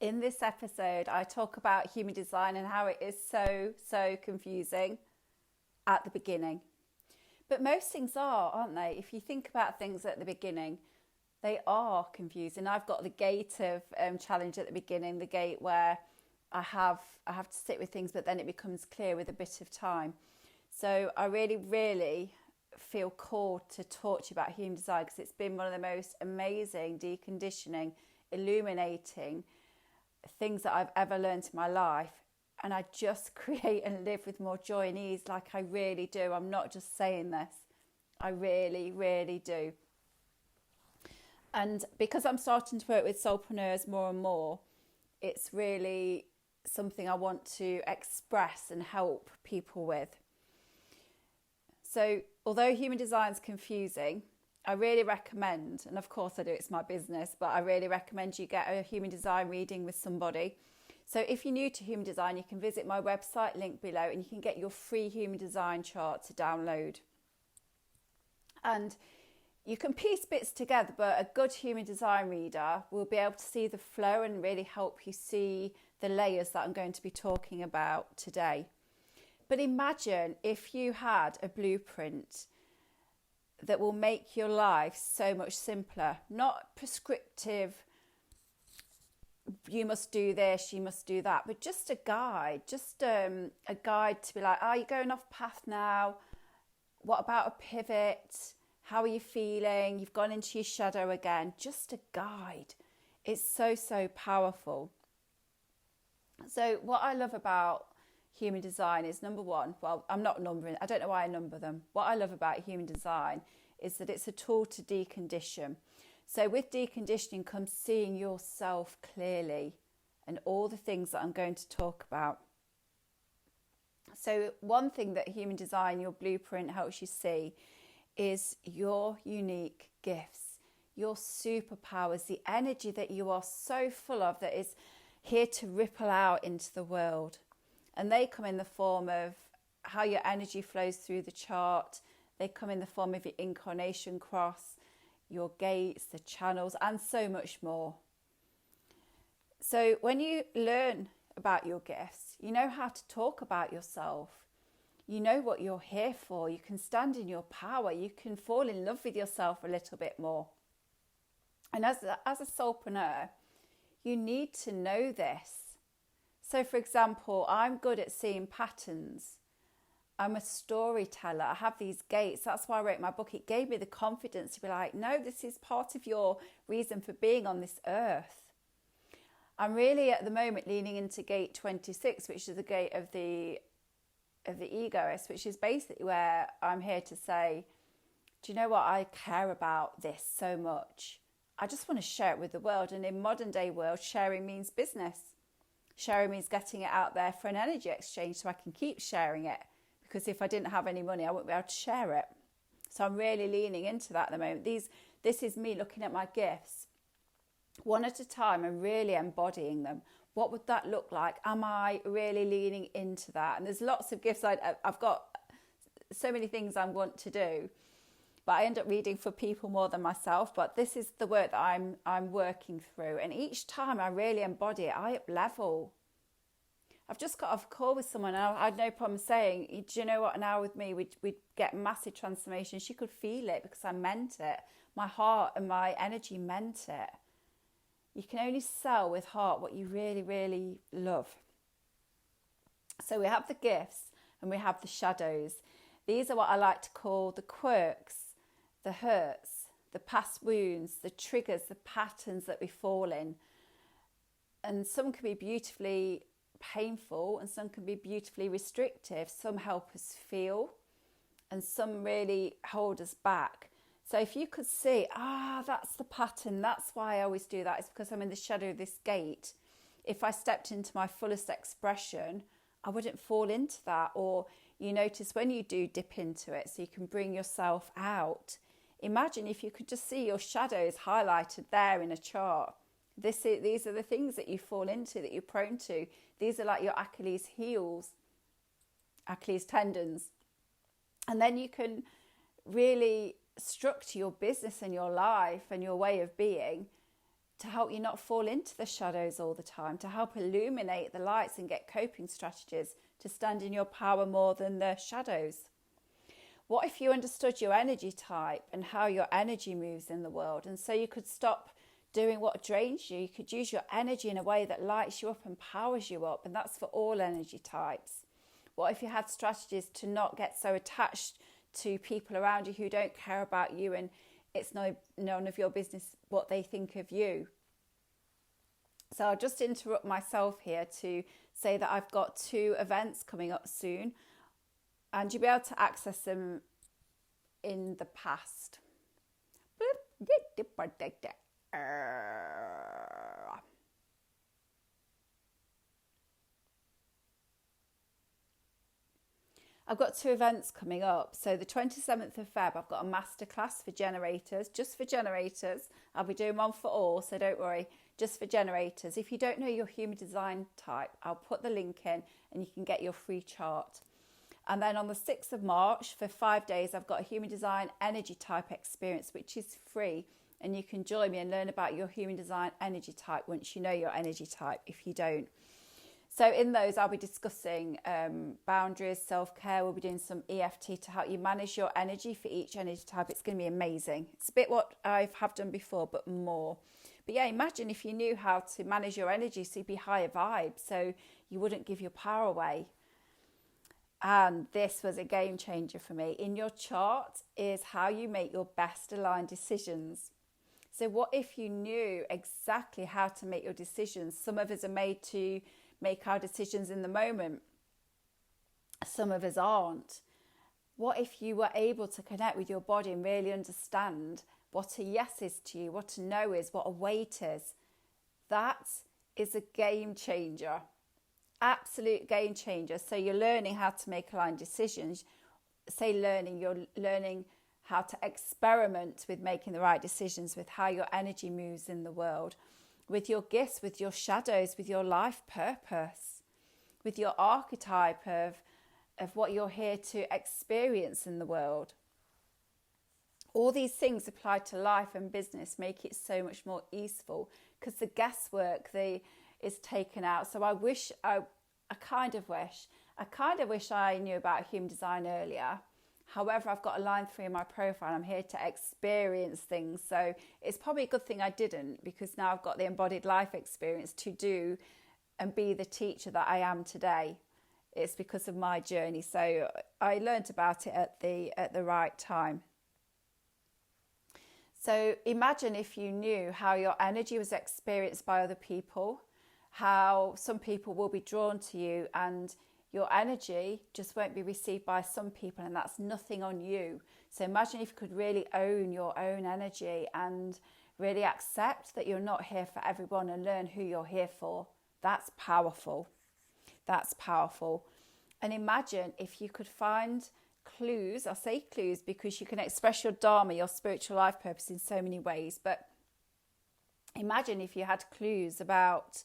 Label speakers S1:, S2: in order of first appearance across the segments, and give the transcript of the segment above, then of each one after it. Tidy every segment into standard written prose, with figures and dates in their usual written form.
S1: In this episode, I talk about human design and how it is so confusing at the beginning. But most things are, aren't they? If you think about things at the beginning, they are confusing. I've got the gate of challenge at the beginning, the gate where I have to sit with things, but then it becomes clear with a bit of time. So I really feel called to talk to you about human design because it's been one of the most amazing, deconditioning, illuminating things that I've ever learned in my life. And I just create and live with more joy and ease, like I really do. I'm not just saying this. I really do. And because I'm starting to work with soulpreneurs more and more, it's really something I want to express and help people with. So although human design is confusing, I really recommend, and of course I do, it's my business, but I really recommend you get a human design reading with somebody. So if you're new to human design, you can visit my website, link below, and you can get your free human design chart to download. And you can piece bits together, but a good human design reader will be able to see the flow and really help you see the layers that I'm going to be talking about today. But imagine if you had a blueprint that will make your life so much simpler, not prescriptive, you must do this, you must do that, but just a guide, a guide to be like, you're going off path now. What about a pivot? How are you feeling? You've gone into your shadow again. Just a guide. It's so powerful. So what I love about human design is, number one, well, I'm not numbering, I don't know why I number them. What I love about human design is that it's a tool to decondition. So with deconditioning comes seeing yourself clearly and all the things that I'm going to talk about. So one thing that human design, your blueprint, helps you see is your unique gifts, your superpowers, the energy that you are so full of that is here to ripple out into the world. And they come in the form of how your energy flows through the chart. They come in the form of your incarnation cross, your gates, the channels, and so much more. So when you learn about your gifts, you know how to talk about yourself. You know what you're here for. You can stand in your power. You can fall in love with yourself a little bit more. And as a soulpreneur, you need to know this. So for example, I'm good at seeing patterns. I'm a storyteller. I have these gates. That's why I wrote my book. It gave me the confidence to be like, no, this is part of your reason for being on this earth. I'm really at the moment leaning into gate 26, which is the gate of the egoist, which is basically where I'm here to say, do you know what? I care about this so much. I just want to share it with the world. And in modern day world, sharing means business. Sharing means getting it out there for an energy exchange so I can keep sharing it. Because if I didn't have any money, I wouldn't be able to share it. So I'm really leaning into that at the moment. This is me looking at my gifts one at a time and really embodying them. What would that look like? Am I really leaning into that? And there's lots of gifts. I've got so many things I want to do, but I end up reading for people more than myself. But this is the work that I'm working through. And each time I really embody it, I up level. I've just got off a call with someone and I had no problem saying, do you know what, now with me, we'd get massive transformation. She could feel it because I meant it. My heart and my energy meant it. You can only sell with heart what you really love. So we have the gifts and we have the shadows. These are what I like to call the quirks, the hurts, the past wounds, the triggers, the patterns that we fall in. And some can be beautifully painful and some can be beautifully restrictive. Some help us feel and some really hold us back. So if you could see, that's the pattern, that's why I always do that, it's because I'm in the shadow of this gate. If I stepped into my fullest expression, I wouldn't fall into that. Or you notice when you do dip into it, so you can bring yourself out. Imagine if you could just see your shadows highlighted there in a chart. These are the things that you fall into, that you're prone to. These are like your Achilles heels, Achilles tendons. And then you can really structure your business and your life and your way of being to help you not fall into the shadows all the time, to help illuminate the lights and get coping strategies to stand in your power more than the shadows? What if you understood your energy type and how your energy moves in the world? And so you could stop doing what drains you. You could use your energy in a way that lights you up and powers you up. And that's for all energy types. What if you had strategies to not get so attached to people around you who don't care about you, and it's none of your business what they think of you? So I'll just interrupt myself here to say that I've got 2 events coming up soon, and you'll be able to access them in the past. I've got 2 events coming up. So the 27th of Feb, I've got a masterclass for generators, just for generators. I'll be doing one for all, so don't worry, just for generators. If you don't know your human design type, I'll put the link in and you can get your free chart. And then on the 6th of March, for 5 days, I've got a human design energy type experience, which is free. And you can join me and learn about your human design energy type once you know your energy type, if you don't. So in those, I'll be discussing boundaries, self-care. We'll be doing some EFT to help you manage your energy for each energy type. It's going to be amazing. It's a bit what I have done before, but more. But yeah, imagine if you knew how to manage your energy so you'd be higher vibe, so you wouldn't give your power away. And this was a game changer for me. In your chart is how you make your best aligned decisions. So what if you knew exactly how to make your decisions? Some of us are made to make our decisions in the moment. Some of us aren't. What if you were able to connect with your body and really understand what a yes is to you, what a no is, what a wait is? That is a game changer. Absolute game changer. So you're learning how to make aligned decisions. You're learning how to experiment with making the right decisions, with how your energy moves in the world, with your gifts, with your shadows, with your life purpose, with your archetype of what you're here to experience in the world. All these things apply to life and business, make it so much more easeful because the guesswork is taken out. So I kind of wish I knew about human design earlier. However, I've got a line 3 in my profile. I'm here to experience things. So it's probably a good thing I didn't, because now I've got the embodied life experience to do and be the teacher that I am today. It's because of my journey. So I learned about it at the right time. So imagine if you knew how your energy was experienced by other people, how some people will be drawn to you and your energy just won't be received by some people, and that's nothing on you. So imagine if you could really own your own energy and really accept that you're not here for everyone and learn who you're here for. That's powerful. That's powerful. And imagine if you could find clues. I say clues because you can express your dharma, your spiritual life purpose, in so many ways. But imagine if you had clues about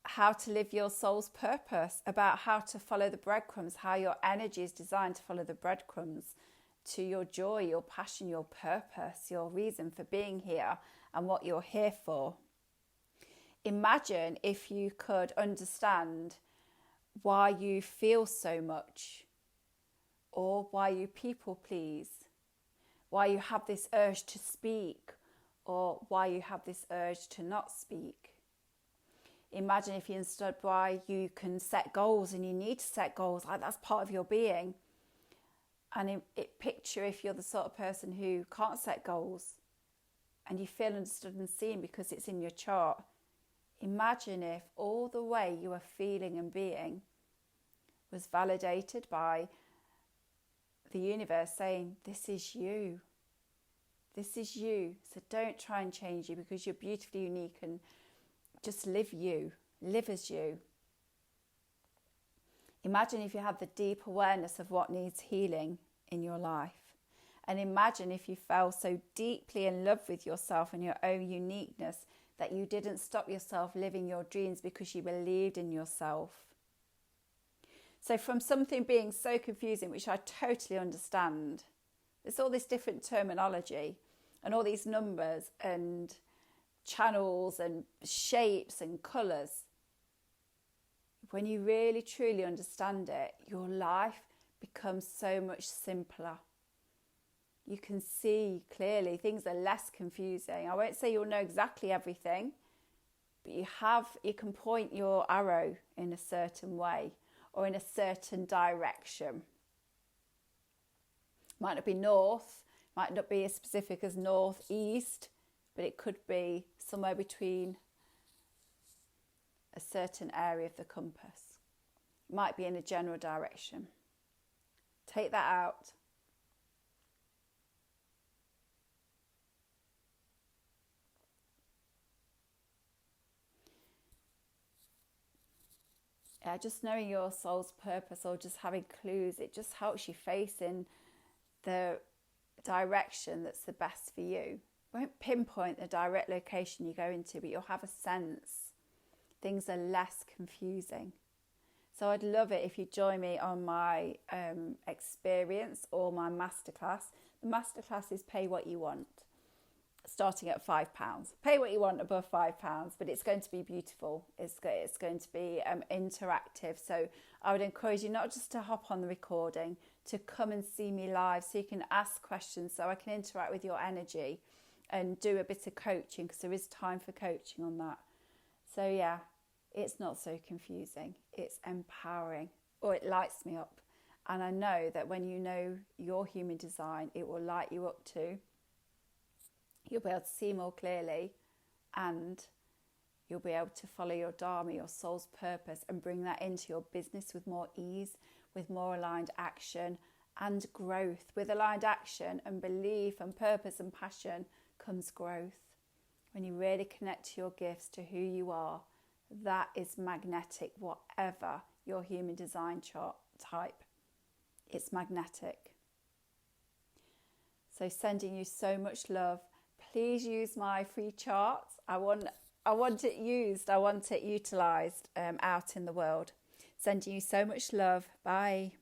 S1: how to live your soul's purpose, about how to follow the breadcrumbs, how your energy is designed to follow the breadcrumbs to your joy, your passion, your purpose, your reason for being here and what you're here for. Imagine if you could understand why you feel so much, or why you people please, why you have this urge to speak, or why you have this urge to not speak. Imagine if you understood why you can set goals and you need to set goals, like that's part of your being. And picture if you're the sort of person who can't set goals and you feel understood and seen because it's in your chart. Imagine if all the way you are feeling and being was validated by the universe saying, this is you. This is you. So don't try and change you, because you're beautifully unique, and just live you. Live as you. Imagine if you had the deep awareness of what needs healing in your life. And imagine if you fell so deeply in love with yourself and your own uniqueness that you didn't stop yourself living your dreams because you believed in yourself. So from something being so confusing, which I totally understand, there's all this different terminology and all these numbers and channels and shapes and colours. When you really truly understand it, your life becomes so much simpler. You can see clearly, things are less confusing. I won't say you'll know exactly everything, but you can point your arrow in a certain way or in a certain direction. Might not be north, might not be as specific as north, east, but it could be somewhere between a certain area of the compass. It might be in a general direction. Take that out. Yeah, just knowing your soul's purpose or just having clues, it just helps you face in the direction that's the best for you. It won't pinpoint the direct location you go into, but you'll have a sense. Things are less confusing. So I'd love it if you join me on my experience or my masterclass. The masterclass is pay what you want, starting at £5. Pay what you want above £5, but it's going to be beautiful. It's going to be interactive. So I would encourage you not just to hop on the recording, to come and see me live so you can ask questions, so I can interact with your energy and do a bit of coaching, because there is time for coaching on that. So yeah, it's not so confusing. It's empowering, or it lights me up. And I know that when you know your human design, it will light you up too. You'll be able to see more clearly, and you'll be able to follow your Dharma, your soul's purpose, and bring that into your business with more ease, with more aligned action and growth. With aligned action and belief and purpose and passion comes growth. When you really connect to your gifts, to who you are, that is magnetic, whatever your human design chart type. It's magnetic. So sending you so much love. Please use my free charts. I want it used. I want it utilised out in the world. Sending you so much love. Bye.